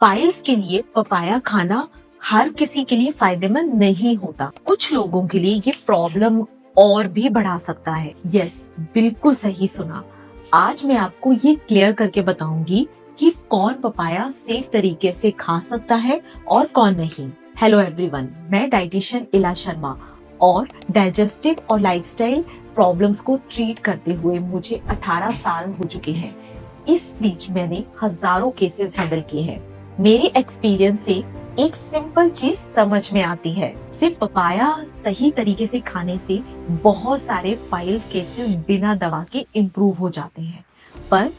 Piles के लिए papaya खाना हर किसी के लिए फायदेमंद नहीं होता। कुछ लोगों के लिए ये प्रॉब्लम और भी बढ़ा सकता है। यस, बिल्कुल सही सुना। आज मैं आपको ये क्लियर करके बताऊंगी कि कौन पपाया सेफ तरीके से खा सकता है और कौन नहीं। हेलो एवरीवन, मैं डाइटिशियन इला शर्मा और डाइजेस्टिव और लाइफस्टाइल प्रॉब्लम्स को ट्रीट करते हुए मुझे 18 साल हो चुके हैं। इस बीच मैंने हजारों केसेस हैंडल किए हैं। मेरे एक्सपीरियंस से एक सिंपल चीज समझ में आती है, सिर्फ पपाया सही तरीके से खाने से बहुत सारे पाइल्स केसेस बिना दवा के इम्प्रूव हो जाते हैं। पर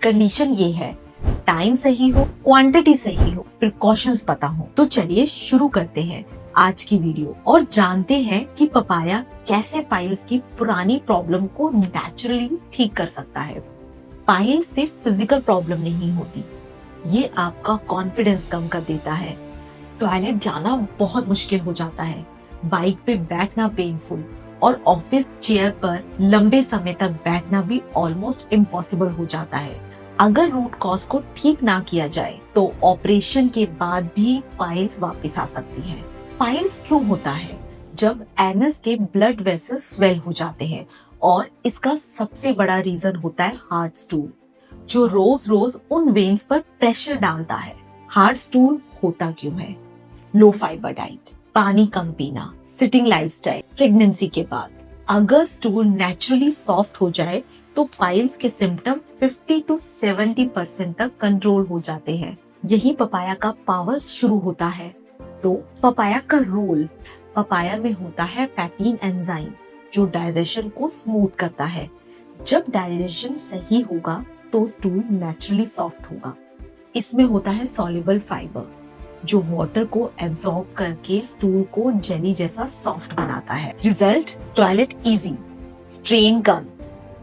कंडीशन ये है, टाइम सही हो, क्वांटिटी सही हो, प्रिकॉशंस पता हो। तो चलिए शुरू करते हैं आज की वीडियो और जानते हैं कि पपाया कैसे पाइल्स की पुरानी प्रॉब्लम को नेचुरली ठीक कर सकता है। पाइल्स सिर्फ फिजिकल प्रॉब्लम नहीं होती, ये आपका कॉन्फिडेंस कम कर देता है। टॉयलेट जाना बहुत मुश्किल हो जाता है, बाइक पे बैठना पेनफुल और ऑफिस चेयर पर लंबे समय तक बैठना भी ऑलमोस्ट इम्पॉसिबल हो जाता है। अगर रूट कॉज को ठीक ना किया जाए तो ऑपरेशन के बाद भी पाइल्स वापस आ सकती है। पाइल्स क्यों होता है? जब एनस के ब्लड वेसल्स स्वेल हो जाते हैं और इसका सबसे बड़ा रीजन होता है हार्ट स्टूल, जो रोज रोज उन वेन्स पर प्रेशर डालता है। हार्ट स्टूल होता क्यों है? लो फाइबर डाइट, पानी कम पीना, सिटिंग लाइफस्टाइल, प्रेगनेंसी के बाद। अगर स्टूल नेचुरली सॉफ्ट हो जाए तो पाइल्स के सिम्टम 50 to 70% तक कंट्रोल हो जाते हैं। यही पपाया का पावर शुरू होता है। तो पपाया का रोल, पपाया में होता है पैक्टिन एंजाइम, जो डाइजेशन को स्मूथ करता है। जब डाइजेशन सही होगा तो स्टूल नेचुरली सॉफ्ट होगा। इसमें होता है सॉल्युबल फाइबर, जो वाटर को एब्सॉर्ब करके स्टूल को जेली जैसा सॉफ्ट बनाता है। रिजल्ट, टॉयलेट इजी, स्ट्रेन कम,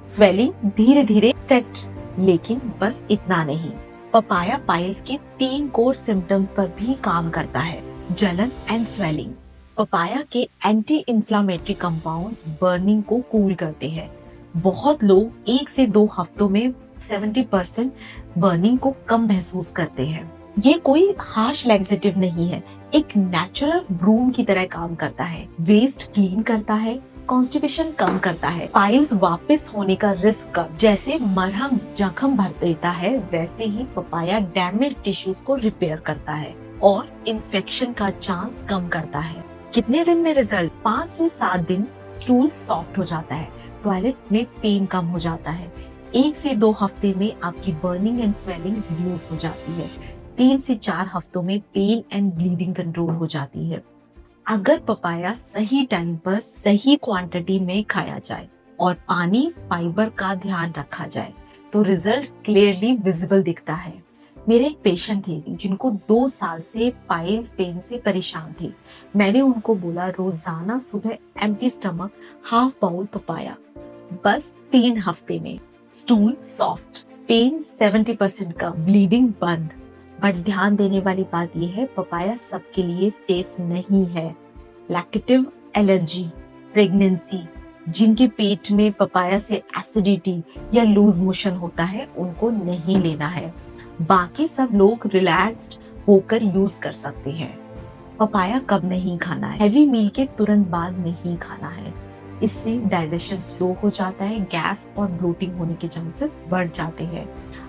स्वेलिंग धीरे धीरे सेट। लेकिन बस इतना नहीं, पपाया पाइल्स के 3 कोर सिम्टम्स पर भी काम करता है, जलन एंड स्वेलिंग। पपाया के एंटी इंफ्लेमेटरी कंपाउंड्स बर्निंग को कूल करते हैं। बहुत लोग 1 से 2 हफ्तों में 70% बर्निंग को कम महसूस करते हैं। ये कोई हार्श लैक्सेटिव नहीं है, एक नेचुरल ब्रूम की तरह काम करता है। वेस्ट क्लीन करता है, कॉन्स्टिपेशन कम करता है, पाइल्स वापस होने का रिस्क कम। जैसे मरहम जख्म भर देता है, वैसे ही पपाया डैमेज टिश्यूज को रिपेयर करता है और इन्फेक्शन का चांस कम करता है। कितने दिन में रिजल्ट? 5 से 7 दिन स्टूल सॉफ्ट हो जाता है, टॉयलेट में पेन कम हो जाता है। 1 से 2 हफ्ते में आपकी बर्निंग एंड स्वेलिंग रिड्यूस हो जाती है। 3 से 4 हफ्तों में पेन एंड ब्लीडिंग कंट्रोल हो जाती है। अगर पपाया सही टाइम पर सही क्वांटिटी में खाया जाए और पानी फाइबर का ध्यान रखा जाए तो रिजल्ट क्लियरली विजिबल दिखता है। मेरे एक पेशेंट थे जिनको 2 साल से पाइल्स पेन से परेशान थे। मैंने उनको बोला रोजाना सुबह empty stomach half bowl papaya. बस 3 हफ्ते में स्टूल सॉफ्ट, पेन 70% कम, ब्लीडिंग बंद। बट ध्यान देने वाली बात यह है, पपाया सबके लिए सेफ नहीं है। लैक्टेटिव एलर्जी, प्रेगनेंसी, जिनके पेट में पपाया से एसिडिटी या लूज मोशन होता है, उनको नहीं लेना है। बाकी सब लोग रिलैक्स्ड होकर यूज कर सकते हैं। पपाया कब नहीं खाना है? हैवी मील के तुरंत बाद नहीं खाना है। इससे डाइजेशन स्लो हो जाता है, गैस और ब्लोटिंग होने के चांसेस बढ़ जाते हैं।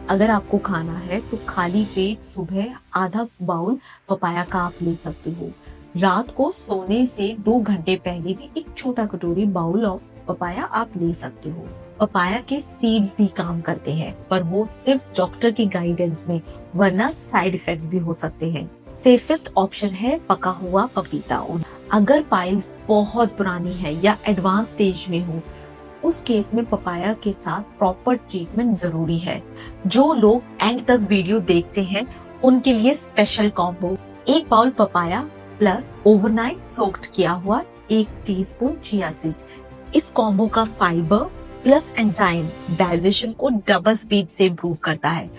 अगर आपको खाना है तो खाली पेट सुबह आधा बाउल पपाया का आप ले सकते हो। रात को सोने से 2 घंटे पहले भी एक छोटा कटोरी बाउल ऑफ पपाया आप ले सकते हो। पपाया के सीड्स भी काम करते हैं, पर वो सिर्फ डॉक्टर की गाइडेंस में, वरना साइड इफेक्ट्स भी हो सकते हैं। सेफेस्ट ऑप्शन है पका हुआ पपीता। अगर पाइल्स बहुत पुरानी है या एडवांस स्टेज में हो, उस केस में पपाया के साथ प्रॉपर ट्रीटमेंट जरूरी है। जो लोग एंड तक वीडियो देखते हैं उनके लिए special combo, 1 bowl papaya plus overnight soaked किया हुआ 1 टीस्पून चिया सीड्स। इस कॉम्बो का फाइबर प्लस एंजाइम डाइजेशन को डबल स्पीड से इम्प्रूव करता है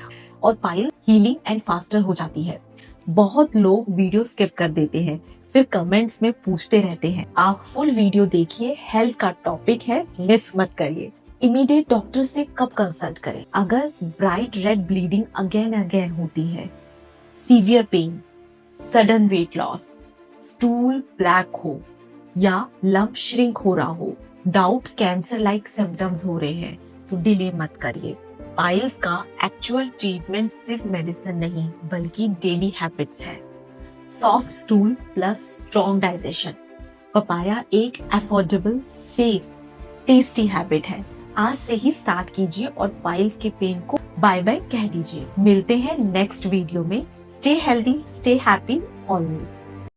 और पाइल हीलिंग एंड फास्टर हो जाती है। बहुत लोग वीडियो स्किप कर देते हैं, फिर कमेंट्स में पूछते रहते हैं। आप फुल वीडियो देखिए, हेल्थ का टॉपिक है, मिस मत करिए। इमीडिएट डॉक्टर से कब कंसल्ट करें? अगर ब्राइट रेड ब्लीडिंग अगेन होती है, severe pain, sudden weight loss, stool black हो या लंप श्रिंक हो रहा हो, डाउट कैंसर लाइक सिम्टम्स हो रहे हैं, तो डिले मत करिए। पाइल्स का एक्चुअल ट्रीटमेंट सिर्फ मेडिसिन नहीं बल्कि डेली हैबिट्स है। Soft stool plus strong digestion. Papaya एक अफोर्डेबल, सेफ, टेस्टी हैबिट है। आज से ही स्टार्ट कीजिए और पाइल्स के पेन को बाय बाय कह दीजिए। मिलते हैं नेक्स्ट वीडियो में। Stay healthy, stay happy always.